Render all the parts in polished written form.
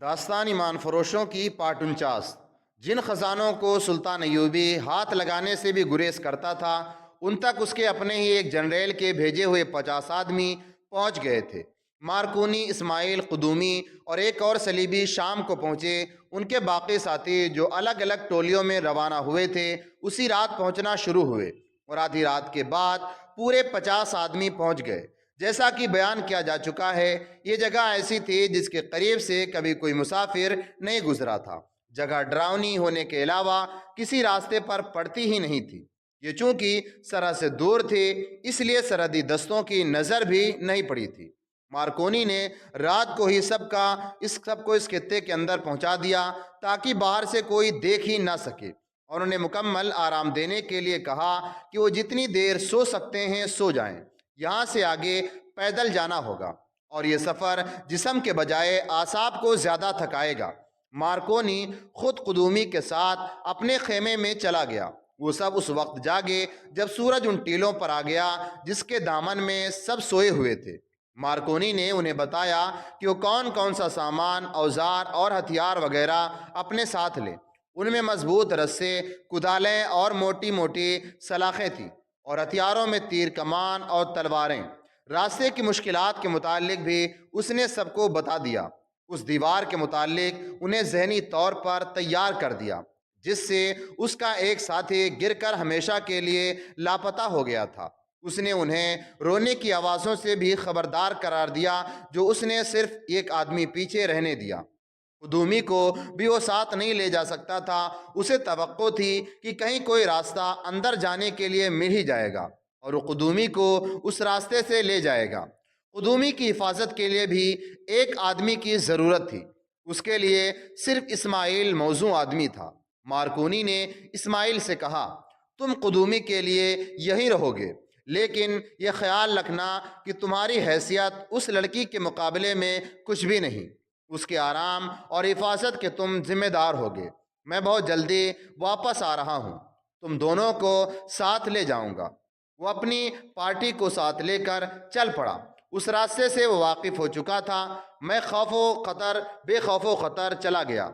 داستان ایمان فروشوں کی پارٹ 49۔ جن خزانوں کو سلطان ایوبی ہاتھ لگانے سے بھی گریز کرتا تھا، ان تک اس کے اپنے ہی ایک جنریل کے بھیجے ہوئے 50 آدمی پہنچ گئے تھے۔ مارکونی، اسماعیل قدومی اور ایک اور صلیبی شام کو پہنچے۔ ان کے باقی ساتھی جو الگ الگ ٹولیوں میں روانہ ہوئے تھے اسی رات پہنچنا شروع ہوئے اور آدھی رات کے بعد پورے 50 آدمی پہنچ گئے۔ جیسا کہ بیان کیا جا چکا ہے، یہ جگہ ایسی تھی جس کے قریب سے کبھی کوئی مسافر نہیں گزرا تھا۔ جگہ ڈراؤنی ہونے کے علاوہ کسی راستے پر پڑتی ہی نہیں تھی۔ یہ چونکہ سرحد سے دور تھی، اس لیے سرحدی دستوں کی نظر بھی نہیں پڑی تھی۔ مارکونی نے رات کو ہی سب کو اس خطے کے اندر پہنچا دیا تاکہ باہر سے کوئی دیکھ ہی نہ سکے، اور انہیں مکمل آرام دینے کے لیے کہا کہ وہ جتنی دیر سو سکتے ہیں سو جائیں۔ یہاں سے آگے پیدل جانا ہوگا اور یہ سفر جسم کے بجائے اعصاب کو زیادہ تھکائے گا۔ مارکونی خود قدومی کے ساتھ اپنے خیمے میں چلا گیا۔ وہ سب اس وقت جاگے جب سورج ان ٹیلوں پر آ گیا جس کے دامن میں سب سوئے ہوئے تھے۔ مارکونی نے انہیں بتایا کہ وہ کون سا سامان، اوزار اور ہتھیار وغیرہ اپنے ساتھ لیں۔ ان میں مضبوط رسے، کدالیں اور موٹی موٹی سلاخیں تھیں، اور ہتھیاروں میں تیر کمان اور تلواریں۔ راستے کی مشکلات کے متعلق بھی اس نے سب کو بتا دیا۔ اس دیوار کے متعلق انہیں ذہنی طور پر تیار کر دیا جس سے اس کا ایک ساتھی گر کر ہمیشہ کے لیے لاپتہ ہو گیا تھا۔ اس نے انہیں رونے کی آوازوں سے بھی خبردار قرار دیا جو اس نے صرف ایک آدمی پیچھے رہنے دیا۔ قدومی کو بھی وہ ساتھ نہیں لے جا سکتا تھا۔ اسے توقع تھی کہ کہیں کوئی راستہ اندر جانے کے لیے مل ہی جائے گا اور وہ قدومی کو اس راستے سے لے جائے گا۔ قدومی کی حفاظت کے لیے بھی ایک آدمی کی ضرورت تھی۔ اس کے لیے صرف اسماعیل موزوں آدمی تھا۔ مارکونی نے اسماعیل سے کہا، تم قدومی کے لیے یہیں رہو گے، لیکن یہ خیال رکھنا کہ تمہاری حیثیت اس لڑکی کے مقابلے میں کچھ بھی نہیں۔ اس کے آرام اور حفاظت کے تم ذمہ دار ہوگے۔ میں بہت جلدی واپس آ رہا ہوں، تم دونوں کو ساتھ لے جاؤں گا۔ وہ اپنی پارٹی کو ساتھ لے کر چل پڑا۔ اس راستے سے وہ واقف ہو چکا تھا۔ بے خوف و خطر چلا گیا۔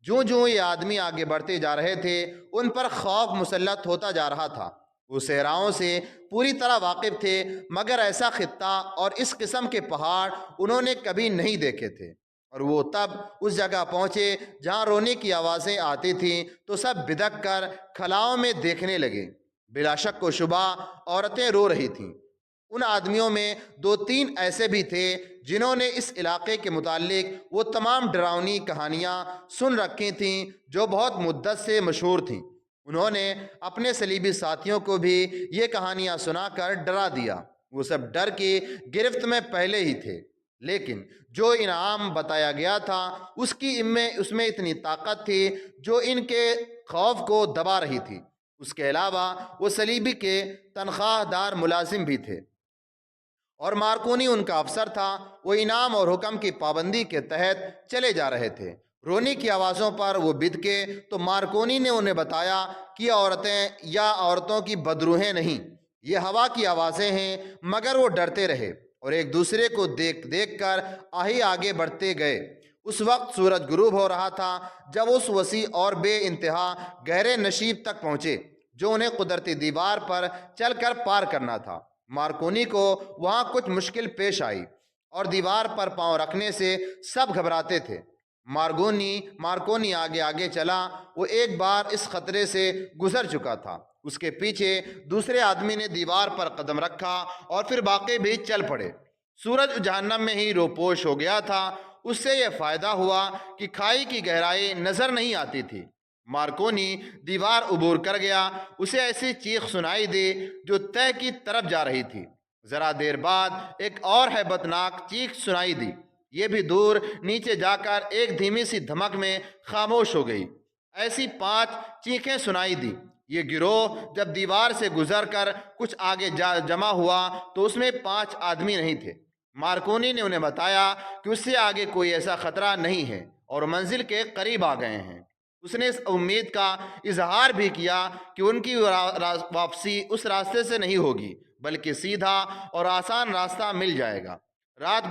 جوں یہ آدمی آگے بڑھتے جا رہے تھے ان پر خوف مسلط ہوتا جا رہا تھا۔ وہ صحراؤں سے پوری طرح واقف تھے، مگر ایسا خطہ اور اس قسم کے پہاڑ انہوں نے کبھی نہیں دیکھے تھے، اور وہ تب اس جگہ پہنچے جہاں رونے کی آوازیں آتی تھیں تو سب بدک کر کھلاؤں میں دیکھنے لگے۔ بلا شک و شبہ عورتیں رو رہی تھیں۔ ان آدمیوں میں 2-3 ایسے بھی تھے جنہوں نے اس علاقے کے متعلق وہ تمام ڈراؤنی کہانیاں سن رکھی تھیں جو بہت مدت سے مشہور تھیں۔ انہوں نے اپنے صلیبی ساتھیوں کو بھی یہ کہانیاں سنا کر ڈرا دیا۔ وہ سب ڈر کی گرفت میں پہلے ہی تھے، لیکن جو انعام بتایا گیا تھا اس میں اتنی طاقت تھی جو ان کے خوف کو دبا رہی تھی۔ اس کے علاوہ وہ صلیبی کے تنخواہ دار ملازم بھی تھے اور مارکونی ان کا افسر تھا۔ وہ انعام اور حکم کی پابندی کے تحت چلے جا رہے تھے۔ رونے کی آوازوں پر وہ بدکے تو مارکونی نے انہیں بتایا کہ عورتوں کی بدروہیں نہیں، یہ ہوا کی آوازیں ہیں، مگر وہ ڈرتے رہے اور ایک دوسرے کو دیکھ کر آگے بڑھتے گئے۔ اس وقت سورج غروب ہو رہا تھا جب اس وسیع اور بے انتہا گہرے نشیب تک پہنچے جو انہیں قدرتی دیوار پر چل کر پار کرنا تھا۔ مارکونی کو وہاں کچھ مشکل پیش آئی اور دیوار پر پاؤں رکھنے سے سب گھبراتے تھے۔ مارکونی آگے چلا۔ وہ ایک بار اس خطرے سے گزر چکا تھا۔ اس کے پیچھے دوسرے آدمی نے دیوار پر قدم رکھا اور پھر باقی بھی چل پڑے۔ سورج جہنم میں ہی روپوش ہو گیا تھا۔ اس سے یہ فائدہ ہوا کہ کھائی کی گہرائی نظر نہیں آتی تھی۔ مارکونی دیوار عبور کر گیا۔ اسے ایسی چیخ سنائی دی جو تہ کی طرف جا رہی تھی۔ ذرا دیر بعد ایک اور ہیبت ناک چیخ سنائی دی۔ یہ بھی دور نیچے جا کر ایک دھیمی سی دھمک میں خاموش ہو گئی۔ ایسی 5 چیخیں سنائی دی۔ یہ گروہ جب دیوار سے گزر کر کچھ آگے جمع ہوا تو اس میں 5 آدمی نہیں تھے۔ مارکونی نے انہیں بتایا کہ اس سے آگے کوئی ایسا خطرہ نہیں ہے اور منزل کے قریب آ گئے ہیں۔ اس نے اس امید کا اظہار بھی کیا کہ ان کی واپسی اس راستے سے نہیں ہوگی بلکہ سیدھا اور آسان راستہ مل جائے گا۔ رات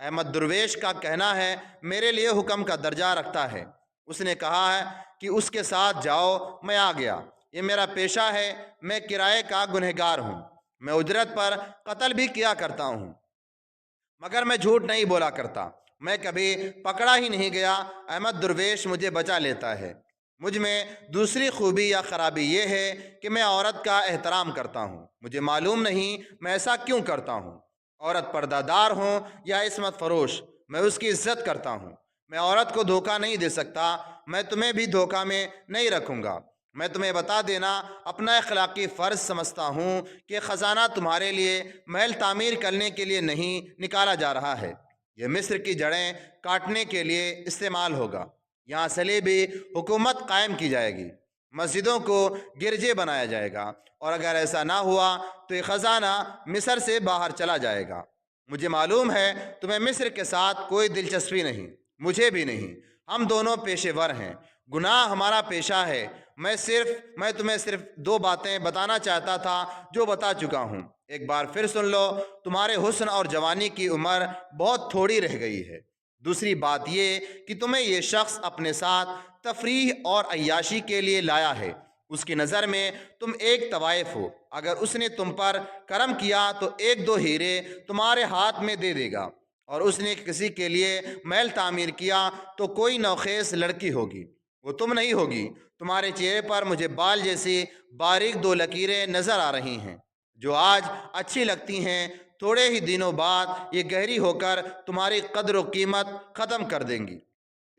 احمد درویش کا کہنا ہے میرے لیے حکم کا درجہ رکھتا ہے۔ اس نے کہا ہے کہ اس کے ساتھ جاؤ، میں آ گیا۔ یہ میرا پیشہ ہے، میں کرائے کا گنہگار ہوں، میں اجرت پر قتل بھی کیا کرتا ہوں، مگر میں جھوٹ نہیں بولا کرتا، میں کبھی پکڑا ہی نہیں گیا۔ احمد درویش مجھے بچا لیتا ہے۔ مجھ میں دوسری خوبی یا خرابی یہ ہے کہ میں عورت کا احترام کرتا ہوں۔ مجھے معلوم نہیں میں ایسا کیوں کرتا ہوں۔ عورت پردہ دار ہوں یا عصمت فروش، میں اس کی عزت کرتا ہوں۔ میں عورت کو دھوکہ نہیں دے سکتا، میں تمہیں بھی دھوکہ میں نہیں رکھوں گا۔ میں تمہیں بتا دینا اپنا اخلاقی فرض سمجھتا ہوں کہ خزانہ تمہارے لیے محل تعمیر کرنے کے لیے نہیں نکالا جا رہا ہے، یہ مصر کی جڑیں کاٹنے کے لیے استعمال ہوگا۔ یہاں صلیبی حکومت قائم کی جائے گی، مسجدوں کو گرجے بنایا جائے گا، اور اگر ایسا نہ ہوا تو یہ خزانہ مصر سے باہر چلا جائے گا۔ مجھے معلوم ہے تمہیں مصر کے ساتھ کوئی دلچسپی نہیں، مجھے بھی نہیں، ہم دونوں پیشے ور ہیں، گناہ ہمارا پیشہ ہے۔ میں تمہیں صرف دو باتیں بتانا چاہتا تھا جو بتا چکا ہوں، ایک بار پھر سن لو، تمہارے حسن اور جوانی کی عمر بہت تھوڑی رہ گئی ہے۔ دوسری بات یہ کہ تمہیں یہ شخص اپنے ساتھ تفریح اور عیاشی کے لیے لایا ہے، اس کی نظر میں تم ایک طوائف ہو، اگر اس نے تم پر کرم کیا تو ایک دو ہیرے تمہارے ہاتھ میں دے دے گا، اور اس نے کسی کے لیے محل تعمیر کیا تو کوئی نوخیز لڑکی ہوگی، وہ تم نہیں ہوگی۔ تمہارے چہرے پر مجھے بال جیسی باریک دو لکیریں نظر آ رہی ہیں جو آج اچھی لگتی ہیں، تھوڑے ہی دنوں بعد یہ گہری ہو کر تمہاری قدر و قیمت ختم کر دیں گی۔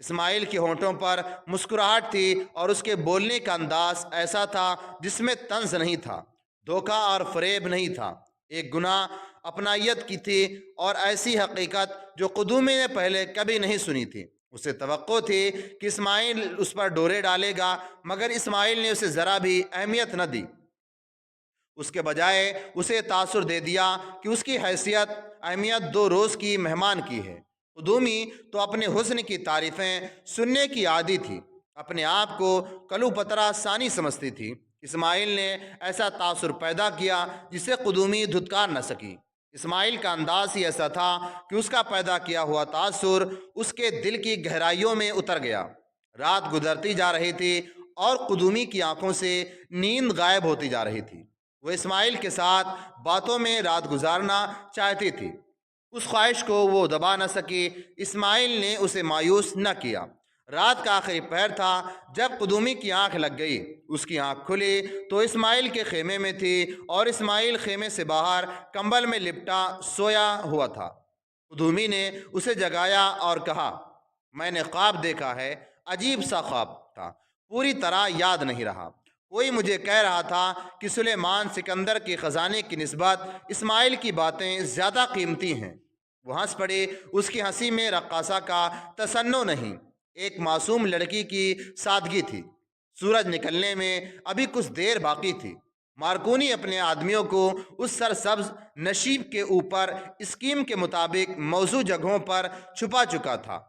اسماعیل کے ہونٹوں پر مسکراہٹ تھی اور اس کے بولنے کا انداز ایسا تھا جس میں طنز نہیں تھا، دھوکہ اور فریب نہیں تھا، ایک گناہ اپنائیت کی تھی اور ایسی حقیقت جو قدومی نے پہلے کبھی نہیں سنی تھی۔ اسے توقع تھی کہ اسماعیل اس پر ڈورے ڈالے گا، مگر اسماعیل نے اسے ذرا بھی اہمیت نہ دی، اس کے بجائے اسے تاثر دے دیا کہ اس کی حیثیت اہمیت دو روز کی مہمان کی ہے۔ قدومی تو اپنے حسن کی تعریفیں سننے کی عادی تھی، اپنے آپ کو کلوپترا ثانی سمجھتی تھی۔ اسماعیل نے ایسا تاثر پیدا کیا جسے قدومی دھتکار نہ سکی۔ اسماعیل کا انداز ہی ایسا تھا کہ اس کا پیدا کیا ہوا تاثر اس کے دل کی گہرائیوں میں اتر گیا۔ رات گزرتی جا رہی تھی اور قدومی کی آنکھوں سے نیند غائب ہوتی جا رہی تھی۔ وہ اسماعیل کے ساتھ باتوں میں رات گزارنا چاہتی تھی، اس خواہش کو وہ دبا نہ سکی۔ اسماعیل نے اسے مایوس نہ کیا۔ رات کا آخری پہر تھا جب قدومی کی آنکھ لگ گئی۔ اس کی آنکھ کھلی تو اسماعیل کے خیمے میں تھی اور اسماعیل خیمے سے باہر کمبل میں لپٹا سویا ہوا تھا۔ قدومی نے اسے جگایا اور کہا، میں نے خواب دیکھا ہے، عجیب سا خواب تھا، پوری طرح یاد نہیں رہا۔ کوئی مجھے کہہ رہا تھا کہ سلیمان سکندر کے خزانے کی نسبت اسماعیل کی باتیں زیادہ قیمتی ہیں۔ وہ ہنس پڑی، اس کی ہنسی میں رقاصہ کا تصنع نہیں، ایک معصوم لڑکی کی سادگی تھی۔ سورج نکلنے میں ابھی کچھ دیر باقی تھی۔ مارکونی اپنے آدمیوں کو اس سرسبز نشیب کے اوپر اسکیم کے مطابق موزوں جگہوں پر چھپا چکا تھا۔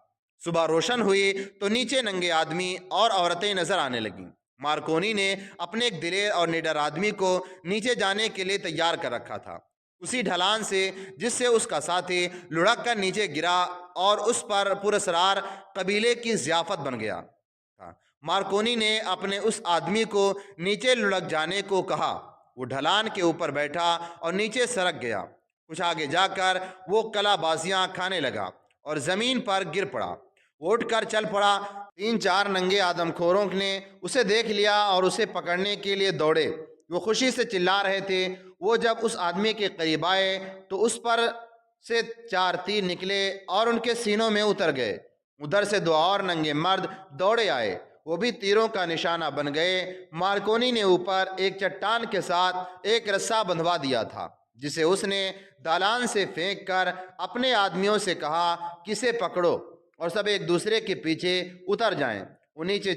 صبح روشن ہوئی تو نیچے ننگے آدمی اور عورتیں نظر آنے لگیں۔ مارکونی نے اپنے ایک دلیر اور نڈر آدمی کو نیچے جانے کے لیے تیار کر رکھا تھا، اسی ڈھلان سے جس سے اس کا ساتھی لڑک کر نیچے گرا اور اس پر پراسرار قبیلے کی ضیافت بن گیا تھا۔ مارکونی نے اپنے اس آدمی کو نیچے لڑک جانے کو کہا، وہ ڈھلان کے اوپر بیٹھا اور نیچے سرک گیا۔ کچھ آگے جا کر وہ کلا بازیاں کھانے لگا اور زمین پر گر پڑا۔ وہ اٹھ کر چل پڑا۔ تین چار ننگے آدم خوروں نے اسے دیکھ لیا اور اسے پکڑنے کے لیے دوڑے۔ وہ خوشی سے چلا رہے تھے۔ وہ جب اس آدمی کے قریب آئے تو اس پر سے چار تیر نکلے اور ان کے سینوں میں اتر گئے۔ ادھر سے دو اور ننگے مرد دوڑے آئے، وہ بھی تیروں کا نشانہ بن گئے۔ مارکونی نے اوپر ایک چٹان کے ساتھ ایک رسا بندھوا دیا تھا جسے اس نے دالان سے پھینک کر اپنے آدمیوں سے کہا کہ اسے پکڑو اور سب ایک دوسرے کے پیچھے اتر جائیں۔ وہ نیچے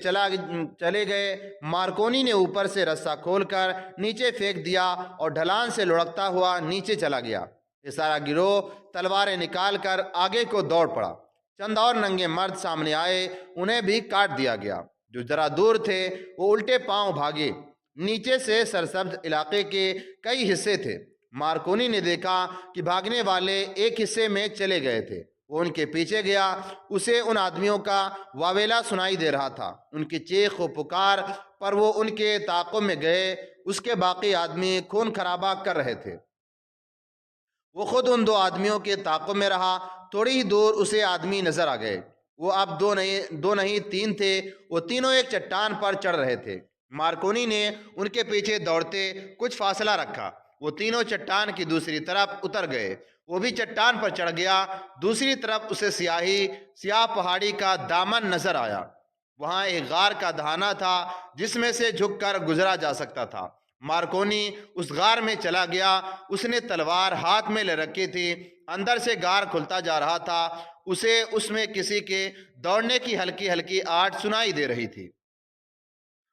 چلے گئے۔ مارکونی نے اوپر سے رسا کھول کر نیچے پھینک دیا اور ڈھلان سے لڑکتا ہوا نیچے چلا گیا۔ یہ سارا گروہ تلواریں نکال کر آگے کو دوڑ پڑا۔ چند اور ننگے مرد سامنے آئے، انہیں بھی کاٹ دیا گیا۔ جو ذرا دور تھے وہ الٹے پاؤں بھاگے۔ نیچے سے سرسبز علاقے کے کئی حصے تھے۔ مارکونی نے دیکھا کہ بھاگنے والے ایک حصے میں چلے گئے تھے وہ ان کے پیچھے گیا، اسے ان آدمیوں کا واویلا سنائی دے رہا تھا، ان کی چیخ و پکار پر وہ ان کے تعاقب میں گئے۔ اس کے باقی آدمی خون خرابہ کر رہے تھے، وہ خود ان دو آدمیوں کے تعاقب میں رہا۔ تھوڑی ہی دور اسے آدمی نظر آ گئے، وہ اب دو نہیں تین تھے، وہ تینوں ایک چٹان پر چڑھ رہے تھے۔ مارکونی نے ان کے پیچھے دوڑتے کچھ فاصلہ رکھا، وہ تینوں چٹان کی دوسری طرف اتر گئے، وہ بھی چٹان پر چڑھ گیا۔ دوسری طرف اسے سیاہ پہاڑی کا دامن نظر آیا، وہاں ایک غار کا دہانہ تھا جس میں سے جھک کر گزرا جا سکتا تھا۔ مارکونی اس غار میں چلا گیا، اس نے تلوار ہاتھ میں لے رکھی تھی، اندر سے غار کھلتا جا رہا تھا، اسے اس میں کسی کے دوڑنے کی ہلکی ہلکی آہٹ سنائی دے رہی تھی۔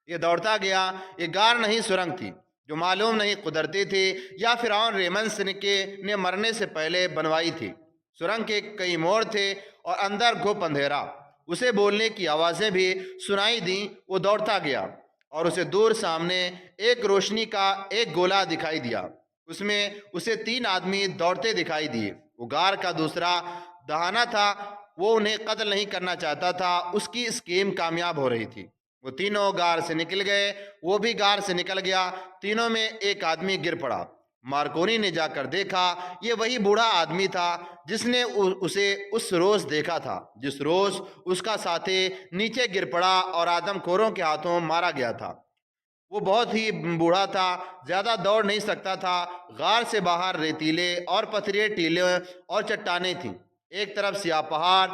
یہ دوڑتا گیا، یہ غار نہیں سرنگ تھی، جو معلوم نہیں قدرتی تھی یا فرعون ریمنس نے مرنے سے پہلے بنوائی تھی۔ سرنگ کے کئی موڑ تھے اور اندر گھپ اندھیرا، اسے بولنے کی آوازیں بھی سنائی دیں۔ وہ دوڑتا گیا اور اسے دور سامنے ایک روشنی کا ایک گولا دکھائی دیا، اس میں اسے تین آدمی دوڑتے دکھائی دیے۔ وہ غار کا دوسرا دہانہ تھا، وہ انہیں قتل نہیں کرنا چاہتا تھا، اس کی اسکیم کامیاب ہو رہی تھی۔ وہ تینوں غار سے نکل گئے، وہ بھی غار سے نکل گیا، تینوں میں ایک آدمی گر پڑا۔ مارکونی نے جا کر دیکھا، یہ وہی بوڑھا آدمی تھا جس نے اسے اس روز دیکھا تھا، جس روز اس کا ساتھی نیچے گر پڑا اور آدم خوروں کے ہاتھوں مارا گیا تھا۔ وہ بہت ہی بوڑھا تھا، زیادہ دوڑ نہیں سکتا تھا۔ غار سے باہر ریتیلے اور پتھریلے ٹیلے اور چٹانیں تھیں، ایک طرف سیاہ پہاڑ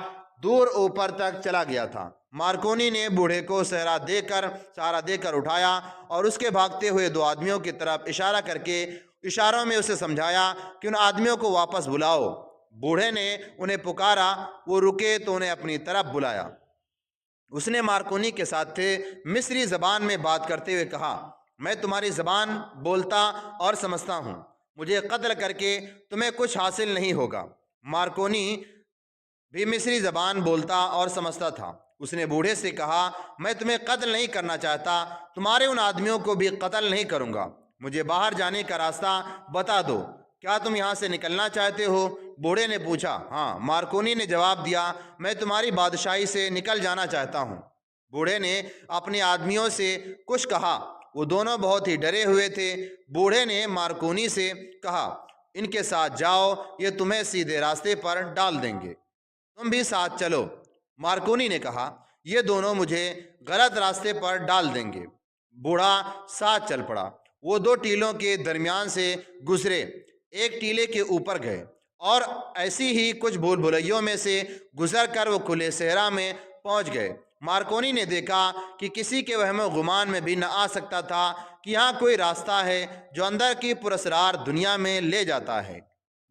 دور اوپر تک چلا گیا تھا۔ مارکونی نے بوڑھے کو سہارا دے کر اٹھایا اور اس کے بھاگتے ہوئے دو آدمیوں کی طرف اشارہ کر کے اشاروں میں اسے سمجھایا کہ ان آدمیوں کو واپس بلاؤ۔ بوڑھے نے انہیں پکارا، وہ رکے تو انہیں اپنی طرف بلایا۔ اس نے مارکونی کے ساتھ تھے مصری زبان میں بات کرتے ہوئے کہا، میں تمہاری زبان بولتا اور سمجھتا ہوں، مجھے قتل کر کے تمہیں کچھ حاصل نہیں ہوگا۔ مارکونی بھی مصری زبان بولتا اور سمجھتا تھا۔ اس نے بوڑھے سے کہا، میں تمہیں قتل نہیں کرنا چاہتا، تمہارے ان آدمیوں کو بھی قتل نہیں کروں گا، مجھے باہر جانے کا راستہ بتا دو، کیا تم یہاں سے نکلنا چاہتے ہو؟ بوڑھے نے پوچھا، ہاں۔ مارکونی نے جواب دیا، میں تمہاری بادشاہی سے نکل جانا چاہتا ہوں۔ بوڑھے نے اپنے آدمیوں سے کچھ کہا، وہ دونوں بہت ہی ڈرے ہوئے تھے۔ بوڑھے نے مارکونی سے کہا، ان کے ساتھ جاؤ، یہ تمہیں سیدھے راستے پر ڈال دیں گے، تم بھی ساتھ چلو۔ مارکونی نے کہا، یہ دونوں مجھے غلط راستے پر ڈال دیں گے۔ بوڑھا ساتھ چل پڑا، وہ دو ٹیلوں کے درمیان سے گزرے، ایک ٹیلے کے اوپر گئے اور ایسی ہی کچھ بھول بھلیوں میں سے گزر کر وہ کھلے صحرا میں پہنچ گئے۔ مارکونی نے دیکھا کہ کسی کے وہم و گمان میں بھی نہ آ سکتا تھا کہ یہاں کوئی راستہ ہے جو اندر کی پراسرار دنیا میں لے جاتا ہے۔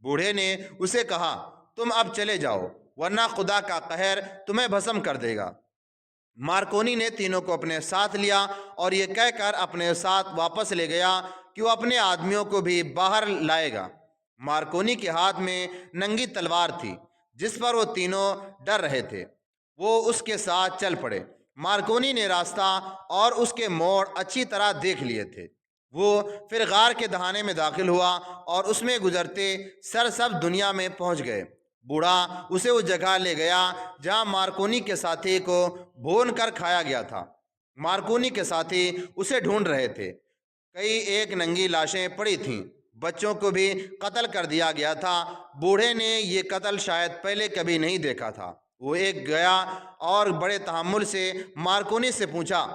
بوڑھے نے اسے کہا، تم اب چلے جاؤ، ورنہ خدا کا قہر تمہیں بھسم کر دے گا۔ مارکونی نے تینوں کو اپنے ساتھ لیا اور یہ کہہ کر اپنے ساتھ واپس لے گیا کہ وہ اپنے آدمیوں کو بھی باہر لائے گا۔ مارکونی کے ہاتھ میں ننگی تلوار تھی جس پر وہ تینوں ڈر رہے تھے، وہ اس کے ساتھ چل پڑے۔ مارکونی نے راستہ اور اس کے موڑ اچھی طرح دیکھ لیے تھے۔ وہ پھر غار کے دہانے میں داخل ہوا اور اس میں گزرتے سرسبز دنیا میں پہنچ گئے۔ بوڑھا اسے اس جگہ لے گیا جہاں مارکونی کے ساتھی کو بھون کر کھایا گیا تھا۔ مارکونی کے ساتھی اسے ڈھونڈ رہے تھے، کئی ایک ننگی لاشیں پڑی تھیں، بچوں کو بھی قتل کر دیا گیا تھا۔ بوڑھے نے یہ قتل شاید پہلے کبھی نہیں دیکھا تھا۔ وہ ایک گیا اور بڑے تحمل سے مارکونی سے پوچھا،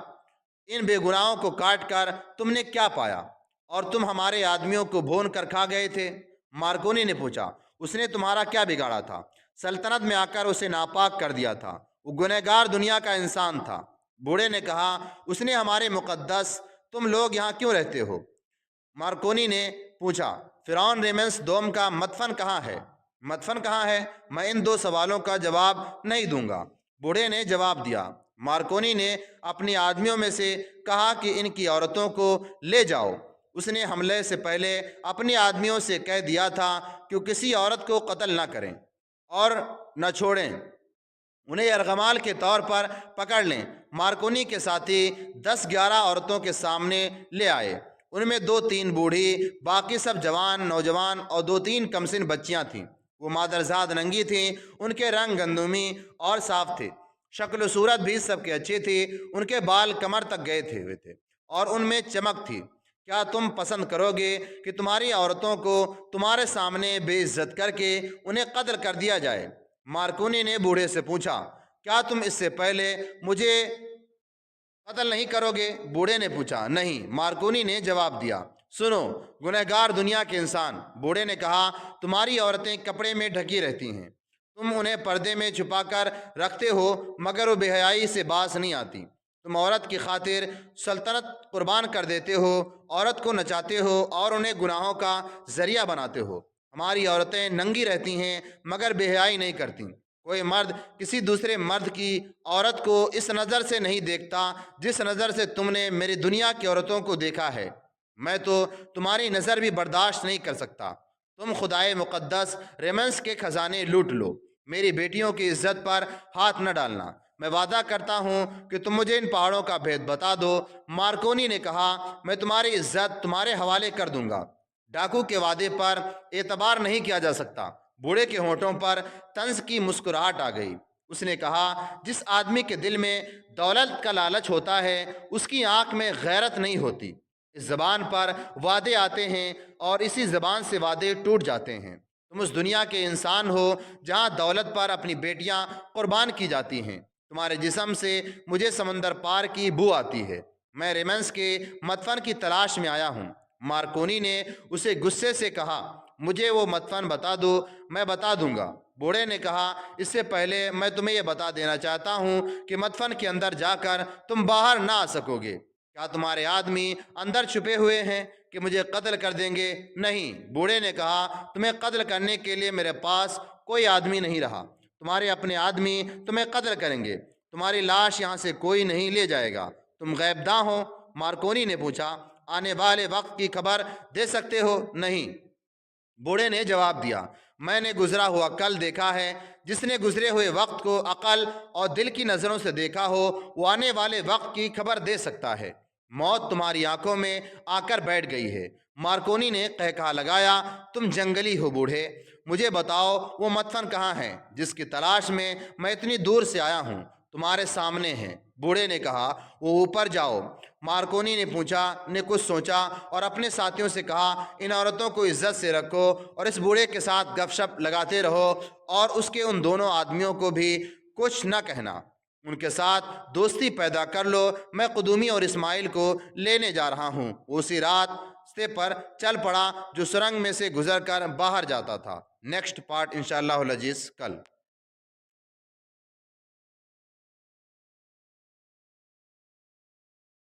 ان بے گناہوں کو کاٹ کر تم نے کیا پایا، اور تم ہمارے آدمیوں کو بھون کر کھا گئے تھے؟ مارکونی نے پوچھا، اس نے تمہارا کیا بگاڑا تھا؟ سلطنت میں آ کر اسے ناپاک کر دیا تھا، وہ گنہگار دنیا کا انسان تھا۔ بوڑھے نے کہا، اس نے ہمارے مقدس، تم لوگ یہاں کیوں رہتے ہو؟ مارکونی نے پوچھا، فرعون ریمنس دوم کا مدفن کہاں ہے؟ مدفن کہاں ہے؟ میں ان دو سوالوں کا جواب نہیں دوں گا۔ بوڑھے نے جواب دیا۔ مارکونی نے اپنی آدمیوں میں سے کہا کہ ان کی عورتوں کو لے جاؤ۔ اس نے حملے سے پہلے اپنی آدمیوں سے کہہ دیا تھا کہ وہ کسی عورت کو قتل نہ کریں اور نہ چھوڑیں، انہیں ارغمال کے طور پر پکڑ لیں۔ مارکونی کے ساتھی 10-11 عورتوں کے سامنے لے آئے، ان میں 2-3 بوڑھی، باقی سب جوان، نوجوان اور 2-3 کمسن بچیاں تھیں۔ وہ مادرزاد ننگی تھیں، ان کے رنگ گندمی اور صاف تھے، شکل و صورت بھی سب کے اچھی تھی، ان کے بال کمر تک گئے تھے اور ان میں چمک تھی۔ کیا تم پسند کرو گے کہ تمہاری عورتوں کو تمہارے سامنے بے عزت کر کے انہیں قتل کر دیا جائے؟ مارکونی نے بوڑھے سے پوچھا، کیا تم اس سے پہلے مجھے قتل نہیں کرو گے؟ بوڑھے نے پوچھا۔ نہیں، مارکونی نے جواب دیا۔ سنو گنہگار دنیا کے انسان، بوڑھے نے کہا، تمہاری عورتیں کپڑے میں ڈھکی رہتی ہیں، تم انہیں پردے میں چھپا کر رکھتے ہو، مگر وہ بے حیائی سے باز نہیں آتی۔ تم عورت کی خاطر سلطنت قربان کر دیتے ہو، عورت کو نچاتے ہو اور انہیں گناہوں کا ذریعہ بناتے ہو۔ ہماری عورتیں ننگی رہتی ہیں مگر بے حیائی نہیں کرتی۔ کوئی مرد کسی دوسرے مرد کی عورت کو اس نظر سے نہیں دیکھتا جس نظر سے تم نے میری دنیا کی عورتوں کو دیکھا ہے۔ میں تو تمہاری نظر بھی برداشت نہیں کر سکتا۔ تم خدائے مقدس ریمنس کے خزانے لوٹ لو، میری بیٹیوں کی عزت پر ہاتھ نہ ڈالنا۔ میں وعدہ کرتا ہوں کہ تم مجھے ان پہاڑوں کا بھید بتا دو۔ مارکونی نے کہا، میں تمہاری عزت تمہارے حوالے کر دوں گا۔ ڈاکو کے وعدے پر اعتبار نہیں کیا جا سکتا۔ بوڑھے کے ہونٹوں پر طنز کی مسکراہٹ آ گئی۔ اس نے کہا، جس آدمی کے دل میں دولت کا لالچ ہوتا ہے اس کی آنکھ میں غیرت نہیں ہوتی۔ اس زبان پر وعدے آتے ہیں اور اسی زبان سے وعدے ٹوٹ جاتے ہیں۔ تم اس دنیا کے انسان ہو جہاں دولت پر اپنی بیٹیاں قربان کی جاتی ہیں۔ تمہارے جسم سے مجھے سمندر پار کی بو آتی ہے۔ میں ریمنس کے مدفن کی تلاش میں آیا ہوں۔ مارکونی نے اسے غصے سے کہا، مجھے وہ مدفن بتا دو، میں بتا دوں گا۔ بوڑھے نے کہا، اس سے پہلے میں تمہیں یہ بتا دینا چاہتا ہوں کہ مدفن کے اندر جا کر تم باہر نہ آ سکو گے۔ کیا تمہارے آدمی اندر چھپے ہوئے ہیں کہ مجھے قتل کر دیں گے؟ نہیں، بوڑھے نے کہا، تمہیں قتل کرنے کے لیے میرے پاس کوئی آدمی نہیں رہا۔ تمہارے اپنے آدمی تمہیں قتل کریں گے۔ تمہاری لاش یہاں سے کوئی نہیں لے جائے گا۔ تم غیب داں ہو؟ مارکونی نے پوچھا۔ آنے والے وقت کی خبر دے سکتے ہو؟ نہیں، بوڑھے نے جواب دیا، میں نے گزرا ہوا کل دیکھا ہے۔ جس نے گزرے ہوئے وقت کو عقل اور دل کی نظروں سے دیکھا ہو وہ آنے والے وقت کی خبر دے سکتا ہے۔ موت تمہاری آنکھوں میں آ کر بیٹھ گئی ہے۔ مارکونی نے قہقہا لگایا، تم جنگلی ہو بوڑھے، مجھے بتاؤ وہ مدفن کہاں ہے جس کی تلاش میں میں اتنی دور سے آیا ہوں؟ تمہارے سامنے ہے۔ بوڑھے نے کہا، وہ اوپر جاؤ۔ مارکونی نے کچھ سوچا اور اپنے ساتھیوں سے کہا، ان عورتوں کو عزت سے رکھو اور اس بوڑھے کے ساتھ گپ شپ لگاتے رہو اور اس کے ان دونوں آدمیوں کو بھی کچھ نہ کہنا۔ ان کے ساتھ دوستی پیدا کر لو۔ میں قدومی اور اسماعیل کو لینے جا رہا ہوں۔ اسی راستے پر چل پڑا جو سرنگ میں سے گزر کر باہر جاتا تھا۔ نیکسٹ پارٹ انشاءاللہ العزیز کل۔